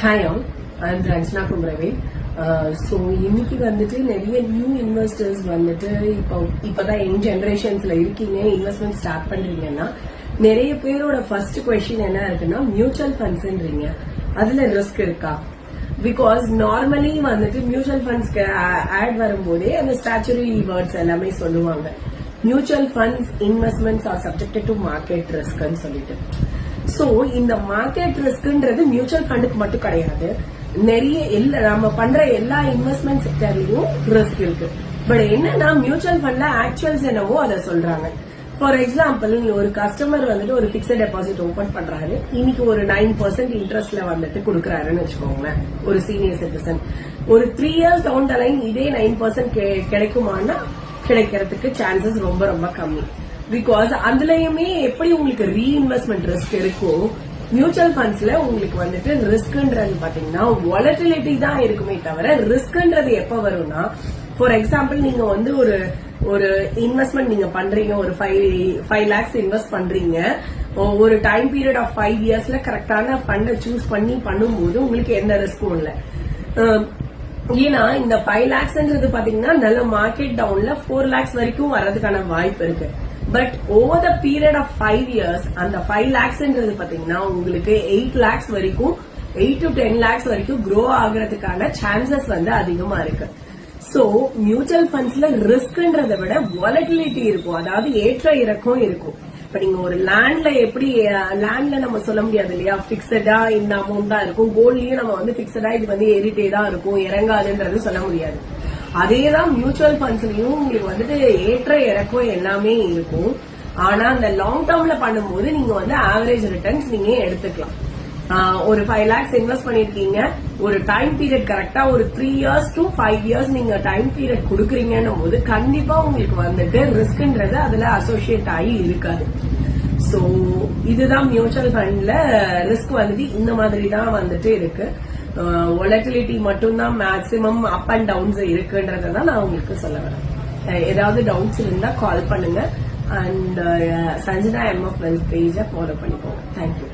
Hi all, I'm Ranjana from Ravi. So இன்னைக்கு வந்துட்டு நிறைய நியூ இன்வெஸ்டர்ஸ் வந்துட்டு இப்பதான் யங் ஜெனரேஷன்ஸ்ல இருக்கீங்க, இன்வெஸ்ட்மெண்ட் ஸ்டார்ட் பண்றீங்கன்னா நிறைய பேரோட ஃபர்ஸ்ட் கொஸ்டின் என்ன இருக்குன்னா மியூச்சுவல் ஃபண்ட்ஸ்ன்றீங்க, அதுல ரிஸ்க் இருக்கா? பிகாஸ் நார்மலி வந்துட்டு மியூச்சுவல் ஃபண்ட்ஸ்க்கு ஆட் வரும்போதே அந்த ஸ்டாச்சுரி வேர்ட்ஸ் எல்லாமே சொல்லுவாங்க, mutual funds investments are subjected to market ரிஸ்க்னு சொல்லிட்டு. சோ இந்த மார்க்கெட் ரிஸ்க்ன்றது மியூச்சுவல் ஃபண்டுக்கு மட்டும் கிடையாது, நிறைய நம்ம பண்ற எல்லா இன்வெஸ்ட்மெண்ட் செக்டர்லயும் ரிஸ்க் இருக்கு. பட் என்னன்னா மியூச்சுவல் ஃபண்ட்ல ஆக்சுவல்ஸ் என்னவோ அதை சொல்றாங்க. ஃபார் எக்ஸாம்பிள், ஒரு கஸ்டமர் வந்துட்டு ஒரு பிக்ஸட் டெபாசிட் ஓபன் பண்றாரு, இன்னைக்கு ஒரு 9% இன்ட்ரெஸ்ட்ல வந்துட்டு கொடுக்கறாருன்னு வச்சுக்கோங்களேன். ஒரு சீனியர் சிட்டிசன் ஒரு 3 years டவுன் த லைன் இதே 9% கிடைக்குமானா கிடைக்கிறதுக்கு சான்சஸ் ரொம்ப ரொம்ப கம்மி. பிகாஸ் அதுலயுமே எப்படி உங்களுக்கு ரீஇன்வெஸ்ட்மெண்ட் ரிஸ்க் இருக்கும், மியூச்சுவல் ஃபண்ட்ஸ்ல உங்களுக்கு வந்துட்டு ரிஸ்க்ன்றது பாத்தீங்கன்னா வாலட்டிலிட்டி தான் இருக்குமே தவிர ரிஸ்க்ன்றது எப்ப வரும்னா, ஃபார் எக்ஸாம்பிள் நீங்க வந்து ஒரு இன்வெஸ்ட்மெண்ட் நீங்க பண்றீங்க, ஒரு 5 lakhs இன்வெஸ்ட் பண்றீங்க, ஒரு டைம் பீரியட் ஆஃப் 5 yearsல கரெக்டான ஃபண்டை சூஸ் பண்ணி பண்ணும்போது உங்களுக்கு எந்த ரிஸ்க்கும் இல்லை. ஏன்னா இந்த 5 lakhsன்றது பாத்தீங்கன்னா நல்ல மார்க்கெட் டவுன்ல 4 lakhs வரைக்கும் வர்றதுக்கான வாய்ப்பு இருக்கு. But over the period of 5 years அந்த 5 lakhsன்றது பாத்தீங்கன்னா உங்களுக்கு 8 lakhs வரைக்கும் 8 to 10 lakhs வரைக்கும் க்ரோ ஆகுறதுக்கான சான்சஸ் வந்து அதிகமா இருக்கு. சோ மியூச்சுவல் ஃபண்ட்ஸ்ல ரிஸ்க்ன்றதை விட வாலட்டிலிட்டி இருக்கும், அதாவது ஏற்ற இறக்கம் இருக்கும். இப்ப நீங்க ஒரு லேண்ட்ல எப்படி லேண்ட்ல நம்ம சொல்ல முடியாது இல்லையா, பிக்சடா இந்த அமௌண்ட் தான் இருக்கும். கோல்ட்லயும் நம்ம வந்து பிக்சடா இது வந்து ஏறிட்டே தான் இருக்கும், இறங்காதுன்றது சொல்ல முடியாது. அதேதான் மியூச்சுவல் ஃபண்ட்ஸ்லயும் உங்களுக்கு வந்துட்டு ஏற்ற இறக்கம் எல்லாமே இருக்கும். ஆனா அந்த லாங் டேர்ம்ல பண்ணும்போது நீங்க வந்து ஆவரேஜ் ரிட்டர்ன்ஸ் நீங்க எடுத்துக்கலாம். ஒரு 5 lakhs இன்வெஸ்ட் பண்ணிருக்கீங்க, ஒரு டைம் பீரியட் கரெக்டா ஒரு 3 years to 5 years நீங்க டைம் பீரியட் கொடுக்குறீங்கன்னும் போது கண்டிப்பா உங்களுக்கு வந்துட்டு ரிஸ்க்ன்றது அதுல அசோசியேட் ஆகி இருக்காது. சோ இதுதான் மியூச்சுவல் ஃபண்ட்ல ரிஸ்க் வந்துட்டு இந்த மாதிரி தான் வந்துட்டு இருக்கு. வாலட்டிலிட்டி மட்டும்தான் மேக்சிமம் அப் அண்ட் டவுன்ஸ் இருக்குன்றதான் நான் உங்களுக்கு சொல்ல வரேன். ஏதாவது டவுட்ஸ் இருந்தா கால் பண்ணுங்க. அண்ட் சஞ்சனா MF வெல்த் பேஜை ஃபாலோ பண்ணிக்கோங்க. தேங்க்யூ.